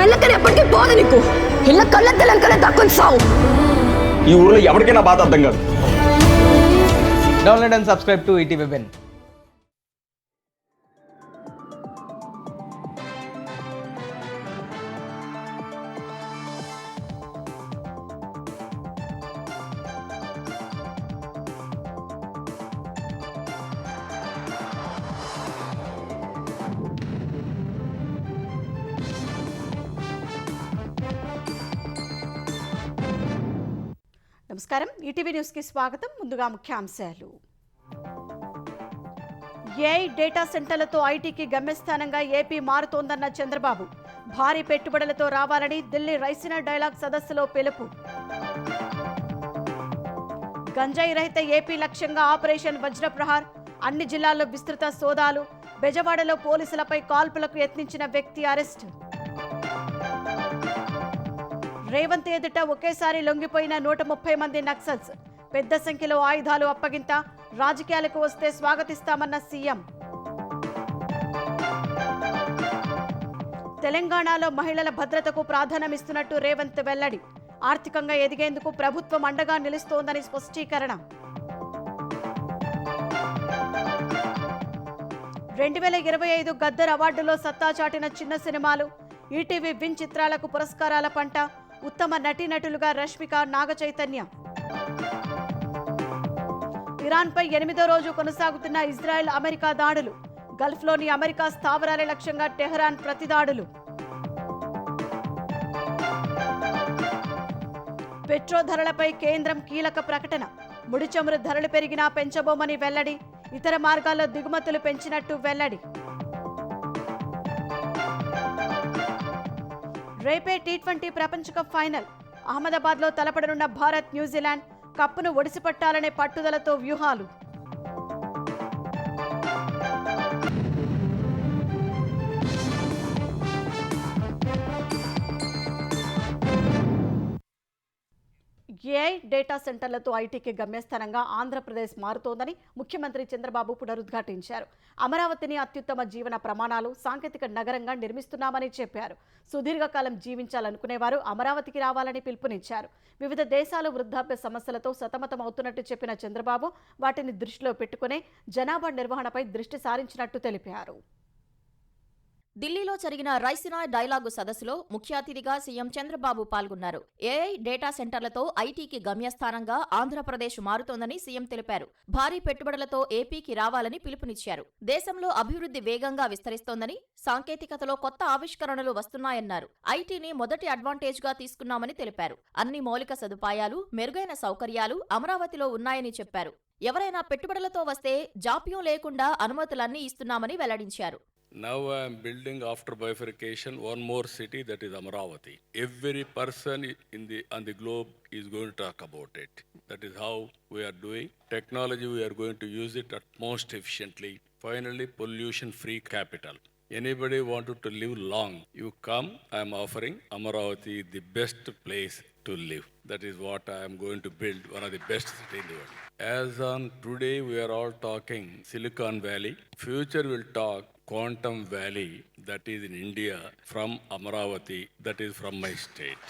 మెల్లకని ఎప్పటికీ పోదు నీకు. ఇళ్ళ కళ్ళెత్తలంకనే దక్కుని సావు. ఈ ఊర్లో ఎవరికైనా బాధ అర్థం కాదు. Download and subscribe to ETV web. నమస్కారం, ఈటీవీ న్యూస్కి స్వాగతం. ముందుగా ముఖ్యాంశాలు. ఏఐ డేటా సెంటర్లతో ఐటీకి గమ్యస్థానంగా ఏపీ మారుతోందన్న చంద్రబాబు. భారీ పెట్టుబడులతో రావాలని ఢిల్లీ రైసినా డైలాగ్ సదస్సులో పిలుపు. గంజాయి రహిత ఏపీ లక్ష్యంగా ఆపరేషన్ వజ్రప్రహార్. అన్ని జిల్లాల్లో విస్తృత సోదాలు. బెజవాడలో పోలీసులపై కాల్పులకు యత్నించిన వ్యక్తి అరెస్టు. రేవంత్ ఎదుట ఒకేసారి లొంగిపోయిన 130 మంది నక్సల్స్. పెద్ద సంఖ్యలో ఆయుధాలు అప్పగింత. రాజకీయాలకు వస్తే స్వాగతిస్తామన్న సీఎం. తెలంగాణలో మహిళల భద్రతకు ప్రాధాన్యమిస్తున్నట్టు రేవంత్ వెల్లడి. ఆర్థికంగా ఎదిగేందుకు ప్రభుత్వం అండగా నిలుస్తోందని స్పష్టీకరణ. 2025 గద్దర్ అవార్డులో సత్తా చాటిన చిన్న సినిమాలు. ఈటీవీ విన్ చిత్రాలకు పురస్కారాల పంట. ఉత్తమ నటీనటులుగా రష్మిక, నాగచైతన్య. ఇరాన్పై 8వ రోజు కొనసాగుతున్న ఇజ్రాయెల్ అమెరికా దాడులు. గల్ఫ్లోని అమెరికా స్థావరాల లక్ష్యంగా టెహరాన్ ప్రతిదాడులు. పెట్రోల్ ధరలపై కేంద్రం కీలక ప్రకటన. ముడి చమురు ధరలు పెరిగినా పెంచబోమని వెల్లడి. ఇతర మార్గాల్లో దిగుమతులు పెంచినట్టు వెల్లడి. రేపే టీ20 ప్రపంచ కప్ ఫైనల్. అహ్మదాబాద్లో తలపడనున్న భారత్, న్యూజిలాండ్. కప్పును ఒడిసిపట్టాలనే పట్టుదలతో వ్యూహాలు. ఏఐ డేటా సెంటర్లతో ఐటీకి గమ్యస్థానంగా ఆంధ్రప్రదేశ్ మారుతోందని ముఖ్యమంత్రి చంద్రబాబు పునరుద్ఘాటించారు. అమరావతిని అత్యుత్తమ జీవన ప్రమాణాలు, సాంకేతిక నగరంగా నిర్మిస్తున్నామని చెప్పారు. సుదీర్ఘకాలం జీవించాలనుకునేవారు అమరావతికి రావాలని పిలుపునిచ్చారు. వివిధ దేశాలు వృద్ధాప్య సమస్యలతో సతమతమవుతున్నట్టు చెప్పిన చంద్రబాబు వాటిని దృష్టిలో పెట్టుకునే జనాభా నిర్వహణపై దృష్టి సారించినట్టు తెలిపారు. ఢిల్లీలో జరిగిన రైసినా డైలాగు సదస్సులో ముఖ్య అతిథిగా సీఎం చంద్రబాబు పాల్గొన్నారు. ఏఐ డేటా సెంటర్లతో ఐటీకి గమ్యస్థానంగా ఆంధ్రప్రదేశ్ మారుతోందని సీఎం తెలిపారు. భారీ పెట్టుబడులతో ఏపీకి రావాలని పిలుపునిచ్చారు. దేశంలో అభివృద్ధి వేగంగా విస్తరిస్తోందని, సాంకేతికతలో కొత్త ఆవిష్కరణలు వస్తున్నాయన్నారు. ఐటీని మొదటి అడ్వాంటేజ్గా తీసుకున్నామని తెలిపారు. అన్ని మౌలిక సదుపాయాలు, మెరుగైన సౌకర్యాలు అమరావతిలో ఉన్నాయని చెప్పారు. ఎవరైనా పెట్టుబడులతో వస్తే జాప్యం లేకుండా అనుమతులన్నీ ఇస్తున్నామని వెల్లడించారు. Now I am building after bifurcation one more city, that is Amaravati. Every person on the globe is going to talk about it. That is how we are doing. Technology, we are going to use it at most efficiently. Finally, pollution-free capital. Anybody wanted to live long, you come, I am offering Amaravati the best place to live. That is what I am going to build, one of the best cities in the world. As on today, we are all talking Silicon Valley. Future will talk Quantum Valley, that is in India, from Amaravati, that is from my state.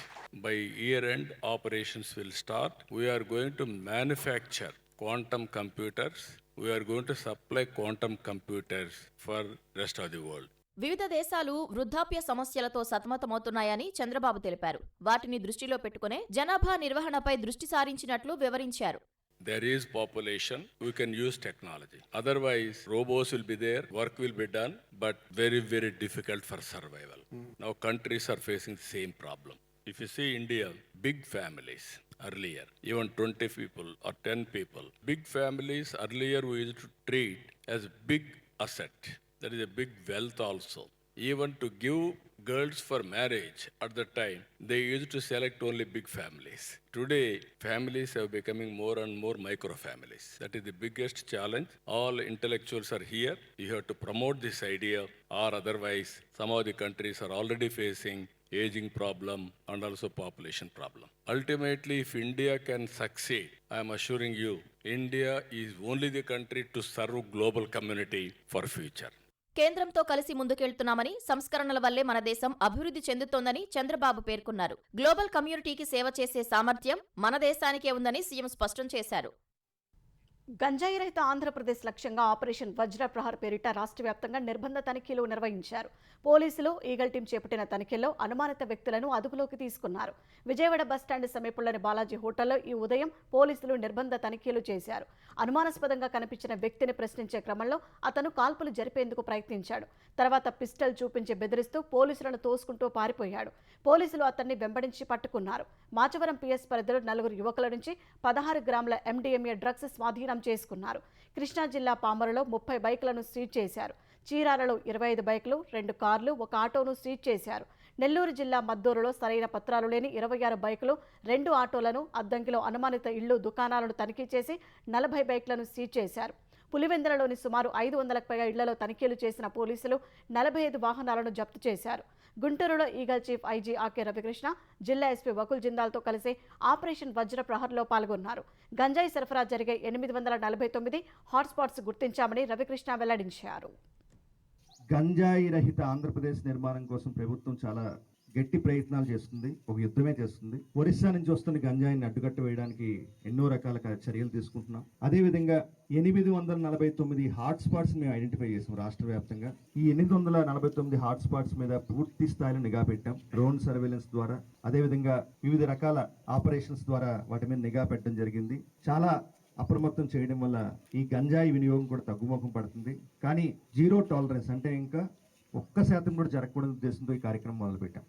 By year end, operations will start. We are going to manufacture quantum computers. We are going to supply quantum computers for rest of the world. వివిధ దేశాలు వృద్ధాప్య సమస్యలతో సతమతమవుతున్నాయని చంద్రబాబు తెలిపారు. వాటిని దృష్టిలో పెట్టుకునే జనాభా నిర్వహణపై దృష్టి సారించినట్లు వివరించారు. There is population, we can use technology. Otherwise, robots will be there, work will be done, but very, very difficult for survival. Now countries are facing the same problem. If you see India, big families earlier, even 20 people or 10 people. Big families earlier we used to treat as big asset. That is a big wealth also. Even to give girls for marriage at the time, they used to select only big families. Today, families are becoming more and more micro families. That is the biggest challenge. All intellectuals are here. You have to promote this idea, or otherwise, some of the countries are already facing aging problem and also population problem. Ultimately, if India can succeed, I am assuring you, India is only the country to serve global community for future. కేంద్రంతో కలిసి ముందుకెళ్తున్నామని, సంస్కరణల వల్లే మన దేశం అభివృద్ధి చెందుతోందని చంద్రబాబు పేర్కొన్నారు. Global కమ్యూనిటీకి సేవ చేసే సామర్థ్యం మన దేశానికే ఉందని సీఎం స్పష్టం చేశారు. గంజాయి రహిత ఆంధ్రప్రదేశ్ లక్ష్యంగా ఆపరేషన్ వజ్ర ప్రహార్ పేరిట రాష్ట్ర వ్యాప్తంగా నిర్బంధ తనిఖీలు నిర్వహించారు. పోలీసులు ఈగల్ టీం చేపట్టిన తనిఖీల్లో అనుమానిత వ్యక్తులను అదుపులోకి తీసుకున్నారు. విజయవాడ బస్టాండ్ సమీపంలోని బాలాజీ హోటల్లో ఈ ఉదయం పోలీసులు నిర్బంధ తనిఖీలు చేశారు. అనుమానాస్పదంగా కనిపించిన వ్యక్తిని ప్రశ్నించే క్రమంలో అతను కాల్పులు జరిపేందుకు ప్రయత్నించాడు. తర్వాత పిస్టల్ చూపించి బెదిరిస్తూ పోలీసులను తోసుకుంటూ పారిపోయాడు. పోలీసులు అతన్ని వెంబడించి పట్టుకున్నారు. మాచవరం పిఎస్ పరిధిలో 4 యువకుల నుంచి 16 గ్రాముల MDMA డ్రగ్స్ స్వాధీనం చేసుకున్నారు. కృష్ణా జిల్లా పామరులో 30 బైకులను సీజ్ చేశారు. చీరాలలో 25 బైకులు, 2 కార్లు, 1 ఆటోను సీజ్ చేశారు. నెల్లూరు జిల్లా మద్దూరులో సరైన పత్రాలు లేని 26 బైకులు, 2 ఆటోలను, అద్దంకిలో అనుమానిత ఇళ్లు, దుకాణాలను తనిఖీ చేసి 40 బైకులను సీజ్ చేశారు. పులివెందులలోని సుమారు 500కు పైగా ఇళ్లలో తనిఖీలు చేసిన పోలీసులు 45 వాహనాలను జప్తు చేశారు. గుంటూరులో ఈగల్ చీఫ్ ఐజీ ఆకే రవికృష్ణ, జిల్లా ఎస్పీ వకుల్ జిందాల్తో కలిసి ఆపరేషన్ వజ్ర ప్రహర్లో పాల్గొన్నారు. గంజాయి సరఫరా జరిగే 849 హాట్స్పాట్స్ గుర్తించామని రవికృష్ణ వెల్లడించారు. గంజాయి రహిత ఆంధ్రప్రదేశ్ నిర్మాణం కోసం ప్రభుత్వం చాలా గట్టి ప్రయత్నాలు చేస్తుంది, ఒక యుద్ధమే చేస్తుంది. ఒరిస్సా నుంచి వస్తున్న గంజాయిని అడ్డుకట్ట వేయడానికి ఎన్నో రకాల చర్యలు తీసుకుంటున్నాం. అదేవిధంగా 849 హాట్స్పాట్స్ మేము ఐడెంటిఫై చేసాం రాష్ట్ర వ్యాప్తంగా. ఈ 849 హాట్స్పాట్స్ మీద పూర్తి స్థాయిలో నిఘా పెట్టాం. డ్రోన్ సర్వేలెన్స్ ద్వారా, అదేవిధంగా వివిధ రకాల ఆపరేషన్స్ ద్వారా వాటి మీద నిఘా పెట్టడం జరిగింది. చాలా అప్రమత్తం చేయడం వల్ల ఈ గంజాయి వినియోగం కూడా తగ్గుముఖం పడుతుంది. కానీ 0 టాలరెన్స్ అంటే ఇంకా 1% కూడా జరగకూడని ఉద్దేశంతో ఈ కార్యక్రమం మొదలుపెట్టాం.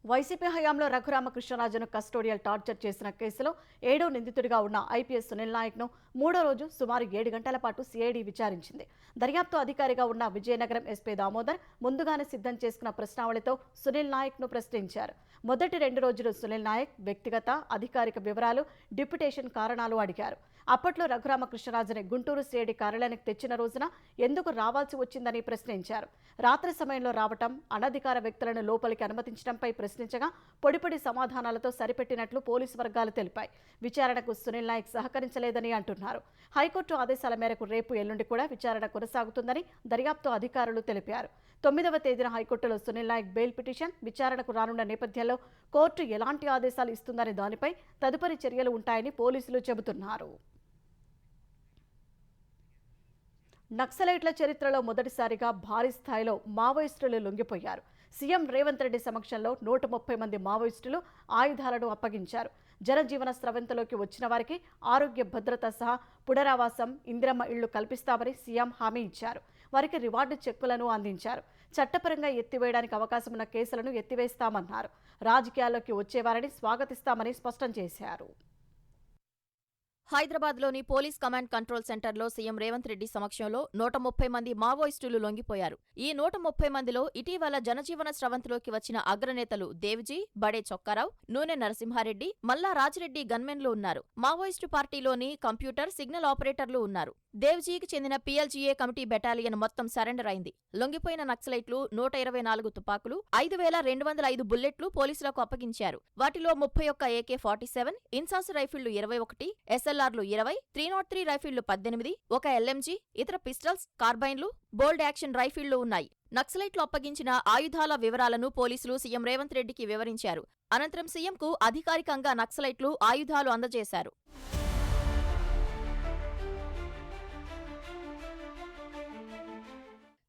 వైసీపీ హయాంలో రఘురామకృష్ణరాజును కస్టోడియల్ టార్చర్ చేసిన కేసులో 7వ నిందితుడిగా ఉన్న ఐపీఎస్ సునీల్ నాయక్ను 3వ రోజు సుమారు 7 గంటల పాటు సిఐడి విచారించింది. దర్యాప్తు అధికారిగా ఉన్న విజయనగరం ఎస్పీ దామోదర్ ముందుగానే సిద్ధం చేసుకున్న ప్రశ్నావళితో సునీల్ నాయక్ను ప్రశ్నించారు. మొదటి 2 రోజులు సునీల్ నాయక్ వ్యక్తిగత, అధికారిక వివరాలు, డిప్యుటేషన్ కారణాలు అడిగారు. అప్పట్లో రఘురామకృష్ణరాజుని గుంటూరు సిఐడి కార్యాలయానికి తెచ్చిన రోజున ఎందుకు రావాల్సి వచ్చిందని ప్రశ్నించారు. రాత్రి సమయంలో రావటం, అనధికార వ్యక్తులను లోపలికి అనుమతించడంపై ప్రశ్నించగా పొడిపొడి సమాధానాలతో సరిపెట్టినట్లు పోలీసు వర్గాలు తెలిపాయి. విచారణకు సునీల్ నాయక్ సహకరించలేదని అంటున్నారు. హైకోర్టు ఆదేశాల మేరకు రేపు, ఎల్లుండి కూడా విచారణ కొనసాగుతుందని దర్యాప్తు అధికారులు తెలిపారు. 9వ తేదీన హైకోర్టులో సునీల్ నాయక్ బెయిల్ పిటిషన్ విచారణకు రానున్న నేపథ్యంలో కోర్టు ఎలాంటి ఆదేశాలు ఇస్తుందనే దానిపై తదుపరి చర్యలు ఉంటాయని పోలీసులు చెబుతున్నారు. నక్సలైట్ల చరిత్రలో మొదటిసారిగా భారీ స్థాయిలో మావోయిస్టులు లొంగిపోయారు. సీఎం రేవంత్ రెడ్డి సమక్షంలో 130 మంది మావోయిస్టులు ఆయుధాలను అప్పగించారు. జనజీవన స్రవంతిలోకి వచ్చిన వారికి ఆరోగ్య భద్రత సహా పునరావాసం, ఇందిరమ్మ ఇళ్లు కల్పిస్తామని సీఎం హామీ ఇచ్చారు. వారికి రివార్డు చెక్కులను అందించారు. చట్టపరంగా ఎత్తివేయడానికి అవకాశం ఉన్న కేసులను ఎత్తివేస్తామన్నారు. రాజకీయాల్లోకి వచ్చేవారిని స్వాగతిస్తామని స్పష్టం చేశారు. హైదరాబాద్లోని పోలీస్ కమాండ్ కంట్రోల్ సెంటర్లో సీఎం రేవంత్ రెడ్డి సమక్షంలో 130 మంది మావోయిస్టులు లొంగిపోయారు. ఈ 130 మందిలో ఇటీవల జనజీవన స్రవంతిలోకి వచ్చిన అగ్రనేతలు దేవ్జీ, బడే చొక్కారావు, నూనె నరసింహారెడ్డి, మల్లా రాజిరెడ్డి గన్మెన్లు ఉన్నారు. మావోయిస్టు పార్టీలోని కంప్యూటర్, సిగ్నల్ ఆపరేటర్లు ఉన్నారు. దేవ్జీకి చెందిన PLGA కమిటీ బెటాలియన్ మొత్తం సరెండర్ అయింది. లొంగిపోయిన నక్సలైట్లు 124 తుపాకులు, 5205 బుల్లెట్లు పోలీసులకు అప్పగించారు. వాటిలో 31 AK-47, ఇన్సాస్ రైఫిళ్లు 21, SLRలు 20, 303 రైఫిళ్లు 18, ఒక LMG, ఇతర పిస్టల్స్, కార్బైన్లు, బోల్డ్ యాక్షన్ రైఫిళ్లు ఉన్నాయి. నక్సలైట్లు అప్పగించిన ఆయుధాల వివరాలను పోలీసులు సీఎం రేవంత్ రెడ్డికి వివరించారు. అనంతరం సీఎంకు అధికారికంగా నక్సలైట్లు ఆయుధాలు అందజేశారు.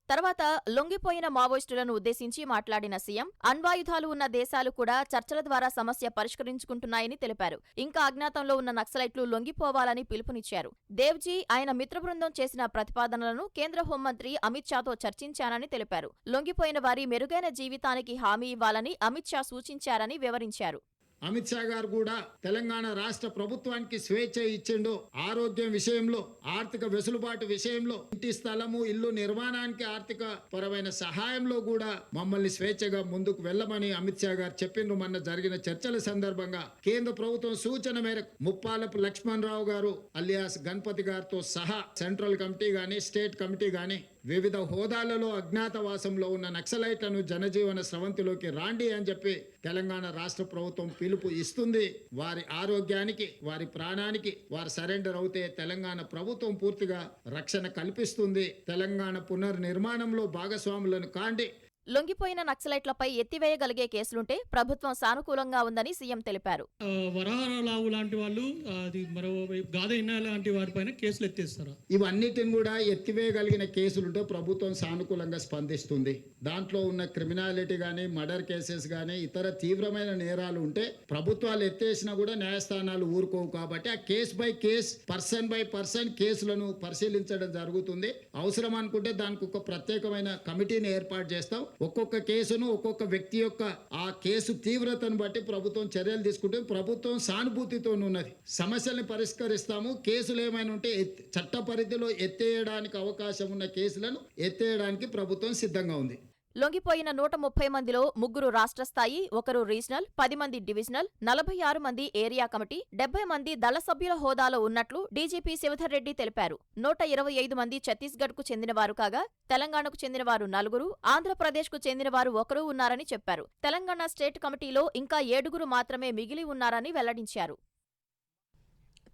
తర్వాత లొంగిపోయిన మావోయిస్టులను ఉద్దేశించి మాట్లాడిన సీఎం అణ్వాయుధాలు ఉన్న దేశాలు కూడా చర్చల ద్వారా సమస్య పరిష్కరించుకుంటున్నాయని తెలిపారు. ఇంకా అజ్ఞాతంలో ఉన్న నక్సలైట్లు లొంగిపోవాలని పిలుపునిచ్చారు. దేవ్జీ, ఆయన మిత్ర బృందం చేసిన ప్రతిపాదనలను కేంద్ర హోంమంత్రి అమిత్ షాతో చర్చించానని తెలిపారు. లొంగిపోయిన వారి మెరుగైన జీవితానికి హామీ ఇవ్వాలని అమిత్ షా సూచించారని వివరించారు. అమిత్ షా గారు కూడా తెలంగాణ రాష్ట్ర ప్రభుత్వానికి స్వేచ్ఛ ఇచ్చిండు. ఆరోగ్యం విషయంలో, ఆర్థిక వెసులుబాటు విషయంలో, ఇంటి స్థలము, ఇల్లు నిర్మాణానికి ఆర్థిక పరమైన సహాయంలో కూడా మమ్మల్ని స్వేచ్ఛగా ముందుకు వెళ్ళమని అమిత్ షా గారు చెప్పిండ్రు. మొన్న జరిగిన చర్చల సందర్భంగా కేంద్ర ప్రభుత్వం సూచన మేరకు ముప్పాలపు లక్ష్మణరావు గారు అలియాస్ గణపతి గారితో సహా సెంట్రల్ కమిటీ గాని, స్టేట్ కమిటీ గాని వివిధ హోదాలలో అజ్ఞాతవాసంలో ఉన్న నక్సలైట్లను జనజీవన స్రవంతిలోకి రాండి అని చెప్పి తెలంగాణ రాష్ట్ర ప్రభుత్వం పిలుపు ఇస్తుంది. వారి ఆరోగ్యానికి, వారి ప్రాణానికి వారు సరెండర్ అవుతే తెలంగాణ ప్రభుత్వం పూర్తిగా రక్షణ కల్పిస్తుంది. తెలంగాణ పునర్నిర్మాణంలో భాగస్వాములను కాండి. లొంగిపోయిన నక్సలైట్లపై ఎత్తివేయగలిగే కేసులుంటే ప్రభుత్వం సానుకూలంగా ఉందని సీఎం తెలిపారు. వరహారావు లాంటి వాళ్ళు, అది మరో గాథ ఇన్న లాంటి వారిపైన కేసులు ఎత్తేస్తారు. ఇవన్నిటిని కూడా ఎత్తివేయగలిగిన కేసులుంటే ప్రభుత్వం సానుకూలంగా స్పందిస్తుంది. దాంట్లో ఉన్న క్రిమినాలిటీ కానీ, మర్డర్ కేసెస్ కానీ, ఇతర తీవ్రమైన నేరాలు ఉంటే ప్రభుత్వాలు ఎత్తేసినా కూడా న్యాయస్థానాలు ఊరుకోవు. కాబట్టి ఆ case by case, person by person కేసులను పరిశీలించడం జరుగుతుంది. అవసరం అనుకుంటే దానికి ఒక ప్రత్యేకమైన కమిటీని ఏర్పాటు చేస్తాం. ఒక్కొక్క కేసును, ఒక్కొక్క వ్యక్తి యొక్క ఆ కేసు తీవ్రతను బట్టి ప్రభుత్వం చర్యలు తీసుకుంటే ప్రభుత్వం సానుభూతితో ఉన్నది. సమస్యల్ని పరిష్కరిస్తాము. కేసులు ఏమైనా ఉంటే చట్ట పరిధిలో ఎత్తేయడానికి అవకాశం ఉన్న కేసులను ఎత్తేయడానికి ప్రభుత్వం సిద్ధంగా ఉంది. లొంగిపోయిన 130 మందిలో 3 రాష్ట్ర స్థాయి, 1 రీజనల్, 10 మంది డివిజనల్, 46 మంది ఏరియా కమిటీ, 70 మంది దళ సభ్యుల హోదాలో ఉన్నట్లు డీజీపీ శివధర్ రెడ్డి తెలిపారు. 125 మంది ఛత్తీస్గఢ్కు చెందినవారు కాగా తెలంగాణకు చెందినవారు 4, ఆంధ్రప్రదేశ్కు చెందినవారు 1 ఉన్నారని చెప్పారు. తెలంగాణ స్టేట్ కమిటీలో ఇంకా 7 మాత్రమే మిగిలి ఉన్నారని వెల్లడించారు.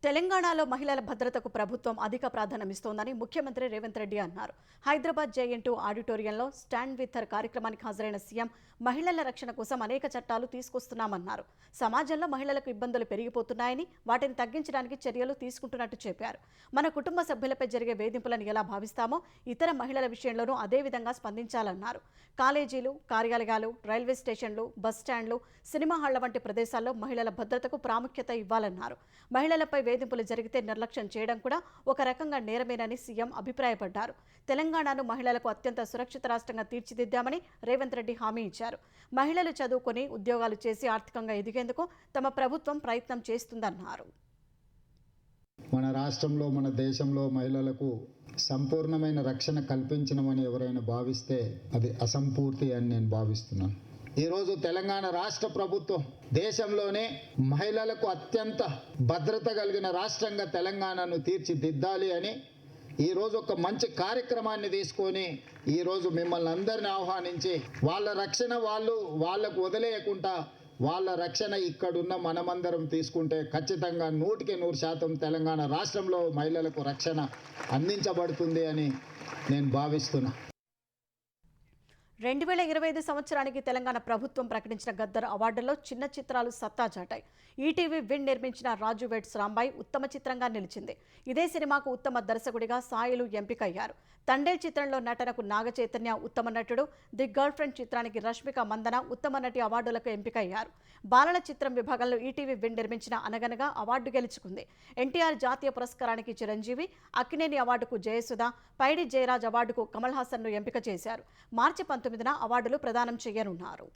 తెలంగాణలో మహిళల భద్రతకు ప్రభుత్వం అధిక ప్రాధాన్యమిస్తోందని ముఖ్యమంత్రి రేవంత్ రెడ్డి అన్నారు. హైదరాబాద్ జేఎన్2 ఆడిటోరియంలో స్టాండ్ విత్ హర్ కార్యక్రమానికి హాజరైన సీఎం మహిళల రక్షణ కోసం అనేక చట్టాలు తీసుకొస్తున్నామన్నారు. సమాజంలో మహిళలకు ఇబ్బందులు పెరిగిపోతున్నాయని, వాటిని తగ్గించడానికి చర్యలు తీసుకుంటున్నట్టు చెప్పారు. మన కుటుంబ సభ్యులపై జరిగే వేధింపులను ఎలా భావిస్తామో ఇతర మహిళల విషయంలోనూ అదే విధంగా స్పందించాలన్నారు. కాలేజీలు, కార్యాలయాలు, రైల్వే స్టేషన్లు, బస్ స్టాండ్లు, సినిమా హాళ్ల వంటి ప్రదేశాల్లో మహిళల భద్రతకు ప్రాముఖ్యత ఇవ్వాలన్నారు. మహిళలపై వేధింపులు జరిగితే నిర్లక్ష్యం చేయడం కూడా ఒక రకంగా నేరమేనని సీఎం అభిప్రాయపడ్డారు. తెలంగాణను మహిళలకు అత్యంత సురక్షిత రాష్ట్రంగా తీర్చిదిద్దామని రేవంత్ రెడ్డి హామీ ఇచ్చారు. మహిళలు చదువుకొని ఉద్యోగాలు చేసి ఆర్థికంగా ఎదిగేందుకు తమ ప్రభుత్వం ప్రయత్నం చేస్తుందన్నారు. మన రాష్ట్రంలో, మన దేశంలో మహిళలకు సంపూర్ణమైన రక్షణ కల్పించడమని ఎవరైనా భావిస్తే అది అసంపూర్తి అని నేను భావిస్తున్నాను. ఈరోజు తెలంగాణ రాష్ట్ర ప్రభుత్వం దేశంలోనే మహిళలకు అత్యంత భద్రత కలిగిన రాష్ట్రంగా తెలంగాణను తీర్చిదిద్దాలి అని ఈరోజు ఒక మంచి కార్యక్రమాన్ని తీసుకొని ఈరోజు మిమ్మల్ని అందరిని ఆహ్వానించి వాళ్ళ రక్షణ వాళ్ళకు వదిలేయకుండా వాళ్ళ రక్షణ ఇక్కడున్న మనమందరం తీసుకుంటే ఖచ్చితంగా 100% తెలంగాణ రాష్ట్రంలో మహిళలకు రక్షణ అందించబడుతుంది అని నేను భావిస్తున్నా. 2025 సంవత్సరానికి తెలంగాణ ప్రభుత్వం ప్రకటించిన గద్దర్ అవార్డుల్లో చిన్న చిత్రాలు సత్తా చాటాయి. ఈటీవీ విన్ నిర్మించిన రాజు వెడ్స్ రాంబాయ్ ఉత్తమ చిత్రంగా నిలిచింది. ఇదే సినిమాకు ఉత్తమ దర్శకుడిగా సాయిలు ఎంపికయ్యారు. తండేల్ చిత్రంలో నటనకు నాగ చైతన్య ఉత్తమ నటుడు, ది గర్ల్ ఫ్రెండ్ చిత్రానికి రష్మిక మందన ఉత్తమ నటి అవార్డులకు ఎంపికయ్యారు. బాలల చిత్రం విభాగంలో ఈటీవీ విన్ నిర్మించిన అనగనగా అవార్డు గెలుచుకుంది. ఎన్టీఆర్ జాతీయ పురస్కారానికి చిరంజీవి, అక్కినేని అవార్డుకు జయసుధ, పైడి జయరాజ్ అవార్డుకు కమల్ హాసన్ను ఎంపిక చేశారు. మార్చి 19న అవార్డులు ప్రదానం చేయనున్నారు.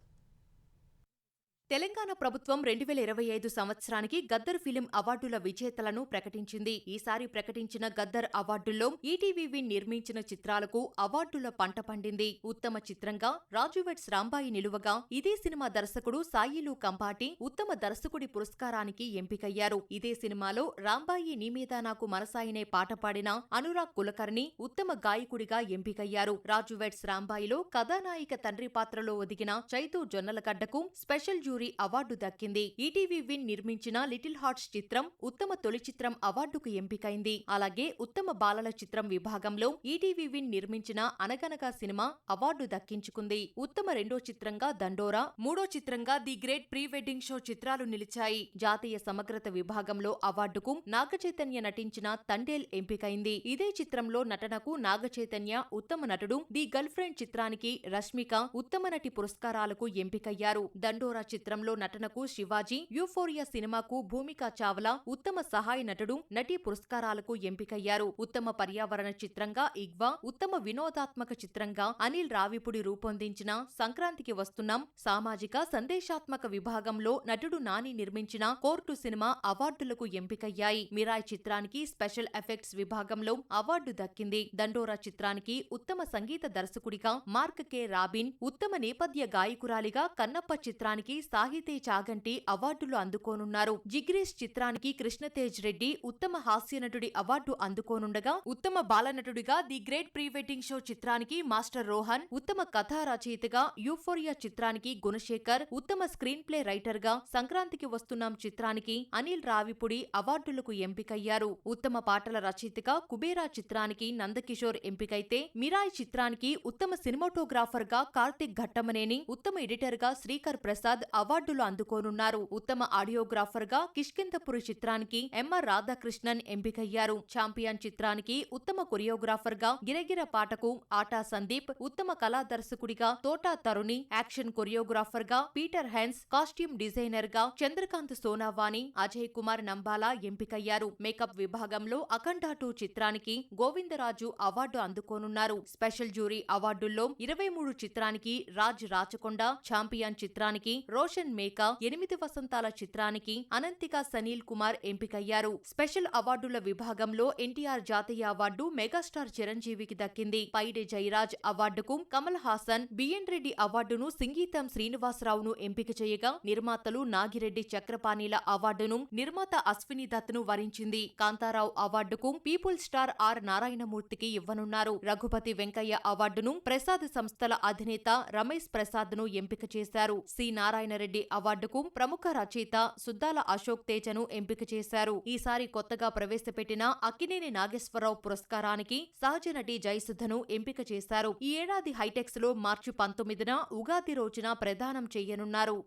తెలంగాణ ప్రభుత్వం 2025 సంవత్సరానికి గద్దర్ ఫిలిం అవార్డుల విజేతలను ప్రకటించింది. ఈసారి ప్రకటించిన గద్దర్ అవార్డుల్లో ఈటీవీ విన్ నిర్మించిన చిత్రాలకు అవార్డుల పంట పండింది. ఉత్తమ చిత్రంగా రాజు వెడ్స్ రాంబాయి నిలువగా ఇదే సినిమా దర్శకుడు సాయిలు కంపాటి ఉత్తమ దర్శకుడి పురస్కారానికి ఎంపికయ్యారు. ఇదే సినిమాలో రాంబాయి నీ మీద నాకు మనసాయనే పాట పాడిన అనురాగ్ కులకర్ణి ఉత్తమ గాయకుడిగా ఎంపికయ్యారు. రాజు వెడ్స్ రాంబాయిలో కథానాయిక తండ్రి పాత్రలో ఒదిగిన చైతూ జొన్నలగడ్డకు స్పెషల్ అవార్డు దక్కింది. ఈటీవీ విన్ నిర్మించిన లిటిల్ హార్ట్స్ చిత్రం ఉత్తమ తొలి చిత్రం అవార్డుకు ఎంపికైంది. అలాగే ఉత్తమ బాలల చిత్రం విభాగంలో ఈటీవీ విన్ నిర్మించిన అనగనగా సినిమా అవార్డు దక్కించుకుంది. ఉత్తమ రెండో చిత్రంగా దండోరా, మూడో చిత్రంగా the great pre wedding show చిత్రాలు నిలిచాయి. జాతీయ సమగ్రత విభాగంలో అవార్డుకు నాగచైతన్య నటించిన తండేల్ ఎంపికైంది. ఇదే చిత్రంలో నటనకు నాగచైతన్య ఉత్తమ నటుడు, ది గర్ల్ ఫ్రెండ్ చిత్రానికి రష్మిక ఉత్తమ నటి పురస్కారాలకు ఎంపికయ్యారు. దండోరా చిత్రంలో నటనకు శివాజీ, యూఫోరియా సినిమాకు భూమికా చావ్లా ఉత్తమ సహాయ నటుడు, నటి పురస్కారాలకు ఎంపికయ్యారు. ఉత్తమ పర్యావరణ చిత్రంగా ఇగ్వా, ఉత్తమ వినోదాత్మక చిత్రంగా అనిల్ రావిపుడి రూపొందించిన సంక్రాంతికి వస్తున్నాం, సామాజిక సందేశాత్మక విభాగంలో నటుడు నాని నిర్మించిన కోర్టు సినిమా అవార్డులకు ఎంపికయ్యాయి. మిరాయ్ చిత్రానికి స్పెషల్ ఎఫెక్ట్స్ విభాగంలో అవార్డు దక్కింది. దండోరా చిత్రానికి ఉత్తమ సంగీత దర్శకుడిగా మార్క్ కె రాబిన్, ఉత్తమ నేపథ్య గాయకురాలిగా కన్నప్ప చిత్రానికి సాహితీ చాగంటి అవార్డులు అందుకోనున్నారు. జిగ్రీష్ చిత్రానికి కృష్ణతేజ్ రెడ్డి ఉత్తమ హాస్యనటుడి అవార్డు అందుకోనుండగా, ఉత్తమ బాలనటుడిగా the great pre wedding show చిత్రానికి మాస్టర్ రోహన్, ఉత్తమ కథా రచయితగా యూఫోరియా చిత్రానికి గుణశేఖర్, ఉత్తమ స్క్రీన్ ప్లే రైటర్ గా సంక్రాంతికి వస్తున్నాం చిత్రానికి అనిల్ రావిపుడి అవార్డులకు ఎంపికయ్యారు. ఉత్తమ పాటల రచయితగా కుబేరా చిత్రానికి నందకిషోర్ ఎంపికైతే, మిరాయ్ చిత్రానికి ఉత్తమ సినిమాటోగ్రాఫర్ గా కార్తిక్ ఘట్టమనేని, ఉత్తమ ఎడిటర్ గా శ్రీకర్ ప్రసాద్ అవార్డులు అందుకోనున్నారు. ఉత్తమ ఆడియోగ్రాఫర్ గా కిష్కింధపురి చిత్రానికి ఎంఆర్ రాధాకృష్ణన్ ఎంపికయ్యారు. ఛాంపియన్ చిత్రానికి ఉత్తమ కొరియోగ్రాఫర్ గా గిరగిర పాటకు ఆటా సందీప్, ఉత్తమ కళా దర్శకుడిగా తోటా తరుణి, యాక్షన్ కొరియోగ్రాఫర్ గా పీటర్ హెన్స్, కాస్ట్యూమ్ డిజైనర్ గా చంద్రకాంత్ సోనావాణి, అజయ్ కుమార్ నంబాలా ఎంపికయ్యారు. మేకప్ విభాగంలో అఖండ 2 చిత్రానికి గోవిందరాజు అవార్డు అందుకోనున్నారు. స్పెషల్ జ్యూరీ అవార్డుల్లో 23 చిత్రానికి రాజ్ రాచకొండ, ఛాంపియన్ చిత్రానికి రోషన్ మేకా, 8 వసంతాల చిత్రానికి అనంతిక సనీల్ కుమార్ ఎంపికయ్యారు. స్పెషల్ అవార్డుల విభాగంలో ఎన్టీఆర్ జాతీయ అవార్డు మెగాస్టార్ చిరంజీవికి దక్కింది. పైడే జయరాజ్ అవార్డుకు కమల్ హాసన్, బిఎన్ రెడ్డి అవార్డును సింగీతం శ్రీనివాసరావును ఎంపిక చేయగా, నిర్మాతలు నాగిరెడ్డి చక్రపాణిల అవార్డును నిర్మాత అశ్విని దత్ను వరించింది. కాంతారావు అవార్డుకు పీపుల్ స్టార్ ఆర్ నారాయణమూర్తికి ఇవ్వనున్నారు. రఘుపతి వెంకయ్య అవార్డును ప్రసాద్ సంస్థల అధినేత రమేష్ ప్రసాద్ ను ఎంపిక చేశారు. సి నారాయణరెడ్డి అవార్డుకు ప్రముఖ రచయిత సుద్దాల అశోక్ తేజను ఎంపిక చేశారు. ఈసారి కొత్తగా ప్రవేశపెట్టిన అక్కినేని నాగేశ్వరరావు పురస్కారానికి సహజ నటి జయసుధను ఎంపిక చేశారు. ఈ ఏడాది హైటెక్స్ లో మార్చి 19న ఉగాది రోజున ప్రదానం చేయనున్నారు.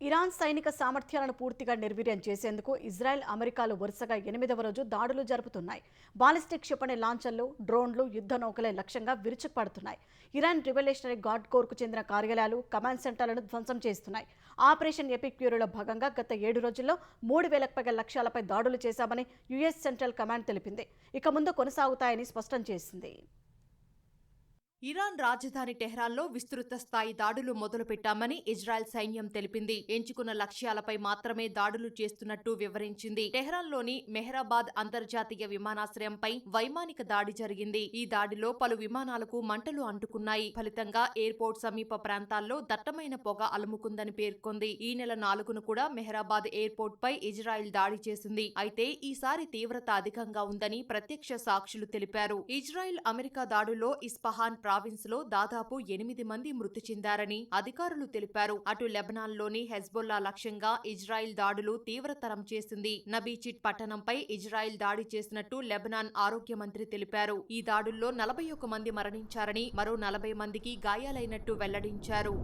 ఇరాన్ సైనిక సామర్థ్యాలను పూర్తిగా నిర్వీర్యం చేసేందుకు ఇజ్రాయెల్, అమెరికాలు వరుసగా 8వ రోజు దాడులు జరుపుతున్నాయి. బాలిస్టిక్ క్షిపణి లాంచర్లు, డ్రోన్లు, యుద్ధ నౌకలే లక్ష్యంగా విరుచుకుపడుతున్నాయి. ఇరాన్ రివల్యూషనరీ గార్డ్ కోర్కు చెందిన కార్యాలయాలు, కమాండ్ సెంటర్లను ధ్వంసం చేస్తున్నాయి. ఆపరేషన్ ఎపిక్ ఫ్యూరీలో భాగంగా గత 7 రోజుల్లో 3000కు పైగా లక్ష్యాలపై దాడులు చేశామని యుఎస్ సెంట్రల్ కమాండ్ తెలిపింది. ఇక ముందు కొనసాగుతాయని స్పష్టం చేసింది. ఇరాన్ రాజధాని టెహ్రాన్లో విస్తృత స్థాయి దాడులు మొదలుపెట్టామని ఇజ్రాయెల్ సైన్యం తెలిపింది. ఎంచుకున్న లక్ష్యాలపై మాత్రమే దాడులు చేస్తున్నట్టు వివరించింది. టెహ్రాన్లోని మెహ్రాబాద్ అంతర్జాతీయ విమానాశ్రయంపై వైమానిక దాడి జరిగింది. ఈ దాడిలో పలు విమానాలకు మంటలు అంటుకున్నాయి. ఫలితంగా ఎయిర్పోర్ట్ సమీప ప్రాంతాల్లో దట్టమైన పొగ అలుముకుందని పేర్కొంది. ఈ నెల 4ను కూడా మెహ్రాబాద్ ఎయిర్పోర్ట్ పై ఇజ్రాయెల్ దాడి చేసింది. అయితే ఈసారి తీవ్రత అధికంగా ఉందని ప్రత్యక్ష సాక్షులు తెలిపారు. ఇజ్రాయెల్, అమెరికా దాడుల్లో ఇస్ఫహాన్ ప్రావిన్స్ లో దాదాపు 8 మంది మృతి చెందారని అధికారులు తెలిపారు. అటు లెబనాన్లోని హెజ్బొల్లా లక్ష్యంగా ఇజ్రాయిల్ దాడులు తీవ్రతరం చేసింది. నబీచిట్ పట్టణంపై ఇజ్రాయిల్ దాడి చేసినట్టు లెబనాన్ ఆరోగ్య మంత్రి తెలిపారు. ఈ దాడుల్లో 41 మంది మరణించారని, మరో 40 మందికి గాయాలైనట్టు వెల్లడించారు.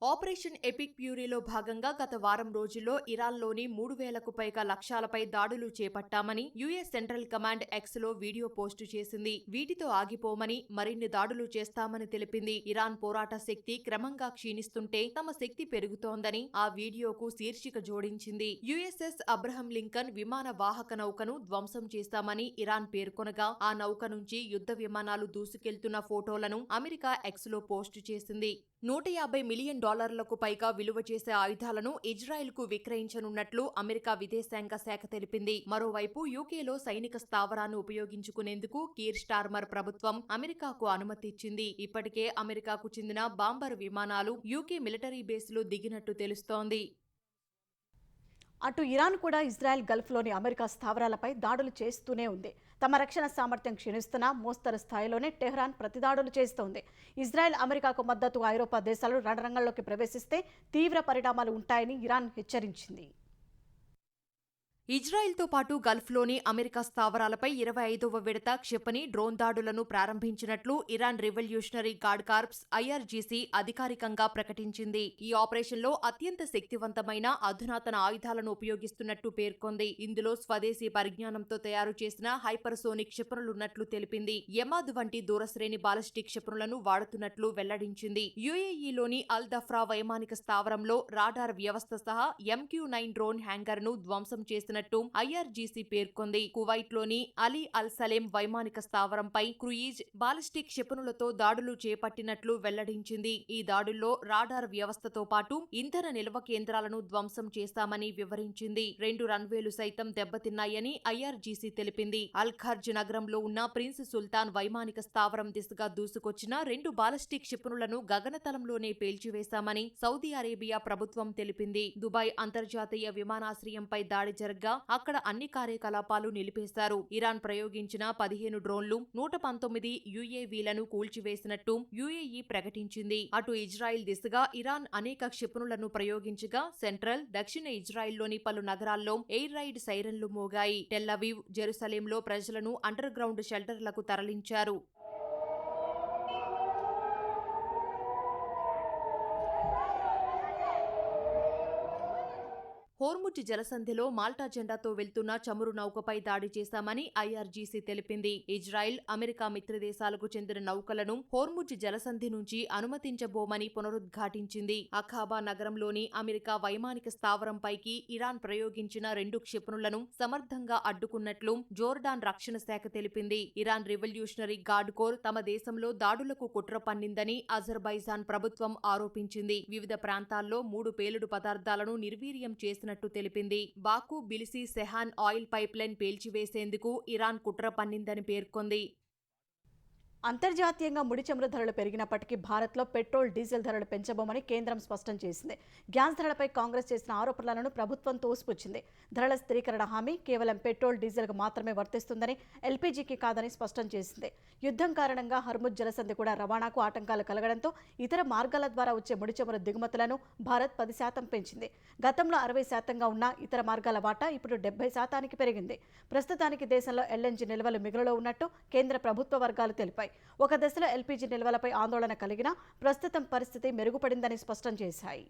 ఆపరేషన్ ఎపిక్ ఫ్యూరీలో భాగంగా గత వారం రోజుల్లో ఇరాన్లోని 3000కు పైగా లక్ష్యాలపై దాడులు చేపట్టామని యుఎస్ సెంట్రల్ కమాండ్ ఎక్స్లో వీడియో పోస్టు చేసింది. వీటితో ఆగిపోమని, మరిన్ని దాడులు చేస్తామని తెలిపింది. ఇరాన్ పోరాట శక్తి క్రమంగా క్షీణిస్తుంటే తమ శక్తి పెరుగుతోందని ఆ వీడియోకు శీర్షిక జోడించింది. యుఎస్ఎస్ అబ్రహం లింకన్ విమాన వాహక నౌకను ధ్వంసం చేస్తామని ఇరాన్ పేర్కొనగా, ఆ నౌక నుంచి యుద్ధ విమానాలు దూసుకెళ్తున్న ఫోటోలను అమెరికా ఎక్స్లో పోస్టు చేసింది. $150 మిలియన్ పైగా విలువ చేసే ఆయుధాలను ఇజ్రాయెల్కు విక్రయించనున్నట్లు అమెరికా విదేశాంగ శాఖ తెలిపింది. మరోవైపు యూకేలో సైనిక స్థావరాన్ని ఉపయోగించుకునేందుకు కీర్ స్టార్మర్ ప్రభుత్వం అమెరికాకు అనుమతి ఇచ్చింది. ఇప్పటికే అమెరికాకు చెందిన బాంబర్ విమానాలు యూకే మిలిటరీ బేస్లో దిగినట్టు తెలుస్తోంది. అటు ఇరాన్ కూడా ఇజ్రాయెల్ గల్ఫ్లోని అమెరికా స్థావరాలపై దాడులు చేస్తూనే ఉంది. తమ రక్షణ సామర్థ్యం క్షీణిస్తున్నా మోస్తరు స్థాయిలోనే టెహ్రాన్ ప్రతిదాడులు చేస్తోంది. ఇజ్రాయెల్, అమెరికాకు మద్దతు ఐరోపా దేశాలు రణరంగంలోకి ప్రవేశిస్తే తీవ్ర పరిణామాలు ఉంటాయని ఇరాన్ హెచ్చరించింది. ఇజ్రాయెల్తో పాటు గల్ఫ్లోని అమెరికా స్థావరాలపై 25వ విడత క్షిపణి, డ్రోన్ దాడులను ప్రారంభించినట్లు Iran revolutionary guard corps IRGC అధికారికంగా ప్రకటించింది. ఈ ఆపరేషన్లో అత్యంత శక్తివంతమైన అధునాతన ఆయుధాలను ఉపయోగిస్తున్నట్టు పేర్కొంది. ఇందులో స్వదేశీ పరిజ్ఞానంతో తయారు చేసిన హైపర్సోనిక్ క్షిపణులున్నట్లు తెలిపింది. యమాద్ వంటి దూరశ్రేణి బాలిస్టిక్ క్షిపణులను వాడుతున్నట్లు వెల్లడించింది. యుఏఈలోని అల్ దఫ్రా వైమానిక స్థావరంలో రాడార్ వ్యవస్థ సహా MQ-9 డ్రోన్ హ్యాంగర్ను ధ్వంసం చేసిన చేస్తున్నట్టు ఐఆర్జీసీ పేర్కొంది. కువైట్లోని అలీ అల్ సలేం వైమానిక స్థావరంపై క్రూయిజ్, బాలిస్టిక్ క్షిపణులతో దాడులు చేపట్టినట్లు వెల్లడించింది. ఈ దాడుల్లో రాడార్ వ్యవస్థతో పాటు ఇంధన నిల్వ కేంద్రాలను ధ్వంసం చేశామని వివరించింది. 2 రన్వేలు సైతం దెబ్బతిన్నాయని ఐఆర్జీసీ తెలిపింది. అల్ ఖర్జ్ నగరంలో ఉన్న ప్రిన్స్ సుల్తాన్ వైమానిక స్థావరం దిశగా దూసుకొచ్చిన 2 బాలిస్టిక్ క్షిపణులను గగనతలంలోనే పేల్చివేశామని సౌదీ అరేబియా ప్రభుత్వం తెలిపింది. దుబాయ్ అంతర్జాతీయ విమానాశ్రయంపై దాడి జరగ్గా అక్కడ అన్ని కార్యకలాపాలు నిలిపేశారు. ఇరాన్ ప్రయోగించిన 15 డ్రోన్లు, 119 యుఏవీలను కూల్చివేసినట్టు యుఏఈ ప్రకటించింది. అటు ఇజ్రాయిల్ దిశగా ఇరాన్ అనేక క్షిపణులను ప్రయోగించగా సెంట్రల్, దక్షిణ ఇజ్రాయిల్లోని పలు నగరాల్లో ఎయిర్ రైడ్ సైరన్లు మోగాయి. టెల్ అవీవ్, జెరూసలేంలో ప్రజలను అండర్ గ్రౌండ్ షెల్టర్లకు తరలించారు. హోర్ముజ్ జలసంధిలో మాల్టా జెండాతో వెళ్తున్న చమురు నౌకపై దాడి చేశామని ఐఆర్జీసీ తెలిపింది. ఇజ్రాయిల్, అమెరికా మిత్రదేశాలకు చెందిన నౌకలను హోర్ముజ్ జలసంధి నుంచి అనుమతించబోమని పునరుద్ఘాటించింది. అఖాబా నగరంలోని అమెరికా వైమానిక స్థావరంపైకి ఇరాన్ ప్రయోగించిన 2 క్షిపణులను సమర్థంగా అడ్డుకున్నట్లు జోర్డాన్ రక్షణ శాఖ తెలిపింది. ఇరాన్ రివల్యూషనరీ గార్డ్ కోర్ తమ దేశంలో దాడులకు కుట్ర పన్నిందని అజర్బైజాన్ ప్రభుత్వం ఆరోపించింది. వివిధ ప్రాంతాల్లో 3 పేలుడు పదార్థాలను నిర్వీర్యం చేసిన తెలిపింది. బాకు బిలిసి సెహాన్ ఆయిల్ పైప్లైన్ పేల్చివేసేందుకు ఇరాన్ కుట్ర పన్నిందని పేర్కొంది. అంతర్జాతీయంగా ముడి చమురు ధరలు పెరిగినప్పటికీ భారత్లో పెట్రోల్, డీజిల్ ధరలు పెంచబోమని కేంద్రం స్పష్టం చేసింది. గ్యాస్ ధరలపై కాంగ్రెస్ చేసిన ఆరోపణలను ప్రభుత్వం తోసిపుచ్చింది. ధరల స్థిరీకరణ హామీ కేవలం పెట్రోల్, డీజిల్కు మాత్రమే వర్తిస్తుందని, ఎల్పీజీకి కాదని స్పష్టం చేసింది. యుద్ధం కారణంగా హర్ముజ్ జలసంధి కూడా రవాణాకు ఆటంకాలు కలగడంతో ఇతర మార్గాల ద్వారా వచ్చే ముడి చమురు దిగుమతులను భారత్ 10% పెంచింది. గతంలో 60%గా ఉన్న ఇతర మార్గాల వాటా ఇప్పుడు 70%కి పెరిగింది. ప్రస్తుతానికి దేశంలో ఎల్ఎన్జీ నిల్వలు మిగులులో ఉన్నట్టు కేంద్ర ప్రభుత్వ వర్గాలు తెలిపాయి. ఒక దశలో ఎల్పీజీ నిల్వలపై ఆందోళన కలిగినా ప్రస్తుతం పరిస్థితి మెరుగుపడిందని స్పష్టం చేశాయి.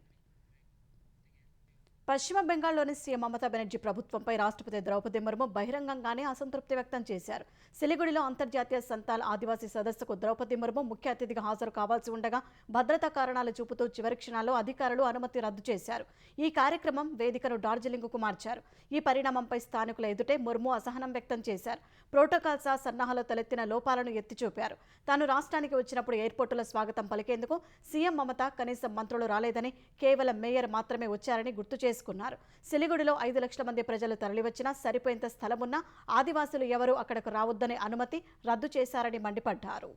పశ్చిమ బెంగాల్లోని సీఎం మమతా బెనర్జీ ప్రభుత్వంపై రాష్ట్రపతి ద్రౌపది ముర్ము బహిరంగంగానే అసంతృప్తి వ్యక్తం చేశారు. సిలిగుడిలో అంతర్జాతీయ సంతాల్ ఆదివాసీ సదస్సుకు ద్రౌపది ముర్ము ముఖ్య అతిథిగా హాజరు కావాల్సి ఉండగా భద్రతా కారణాలు చూపుతూ చివరి క్షణాల్లో అధికారులు అనుమతి రద్దు చేశారు. ఈ కార్యక్రమం వేదికను డార్జిలింగ్కు మార్చారు. ఈ పరిణామంపై స్థానికుల ఎదుటే ముర్ము అసహనం వ్యక్తం చేశారు. ప్రోటోకాల్ సహా సన్నాహాలు తలెత్తిన లోపాలను ఎత్తిచూపారు. తాను రాష్ట్రానికి వచ్చినప్పుడు ఎయిర్పోర్టులో స్వాగతం పలికేందుకు సీఎం మమత కనీసం మంత్రులు రాలేదని, కేవలం మేయర్ మాత్రమే వచ్చారని గుర్తు చేసుకున్నారు. సిలిగుడిలో 5 లక్షల మంది ప్రజలు తరలివచ్చినా సరిపోయేంత స్థలమున్నా ఆదివాసులు ఎవరూ అక్కడకు రావద్దనే అనుమతి రద్దు చేశారని మండిపడ్డారు.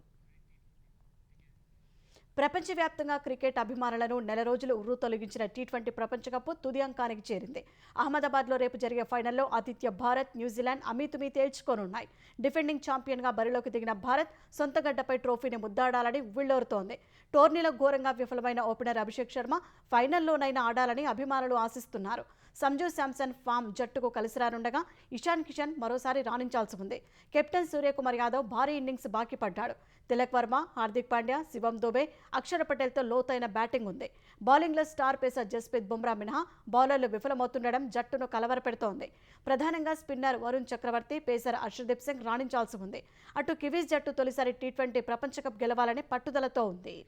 ప్రపంచవ్యాప్తంగా క్రికెట్ అభిమానులను నెల రోజులు ఉర్రు తొలగించిన టీ20 ప్రపంచ కప్ తుది అంకానికి చేరింది. అహ్మదాబాద్లో రేపు జరిగే ఫైనల్లో ఆతిథ్య భారత్, న్యూజిలాండ్ అమీతుమీ తేల్చుకోనున్నాయి. డిఫెండింగ్ ఛాంపియన్గా బరిలోకి దిగిన భారత్ సొంత గడ్డపై ట్రోఫీని ముద్దాడాలని ఉవ్విళ్లూరుతోంది. టోర్నీలో ఘోరంగా విఫలమైన ఓపెనర్ అభిషేక్ శర్మ ఫైనల్లోనైనా ఆడాలని అభిమానులు ఆశిస్తున్నారు. సంజు శాంసన్ ఫామ్ జట్టుకు కలిసిరానుండగా ఇషాన్ కిషన్ మరోసారి రాణించాల్సి ఉంది. కెప్టెన్ సూర్యకుమార్ యాదవ్ భారీ ఇన్నింగ్స్ బాకీ పడ్డాడు. తిలక్ వర్మ, హార్దిక్ పాండ్యా, శివం దుబే, అక్షర్ పటేల్తో లోతైన బ్యాటింగ్ ఉంది. బౌలింగ్లో స్టార్ పేసర్ జస్ప్రీత్ బుమ్రా మినహా బౌలర్లు విఫలమవుతుండడం జట్టును కలవరపెడుతోంది. ప్రధానంగా స్పిన్నర్ వరుణ్ చక్రవర్తి, పేసర్ హర్షదీప్ సింగ్ రాణించాల్సి ఉంది. అటు కివీస్ జట్టు తొలిసారి టీ20 ప్రపంచ కప్ గెలవాలని పట్టుదలతో ఉంది.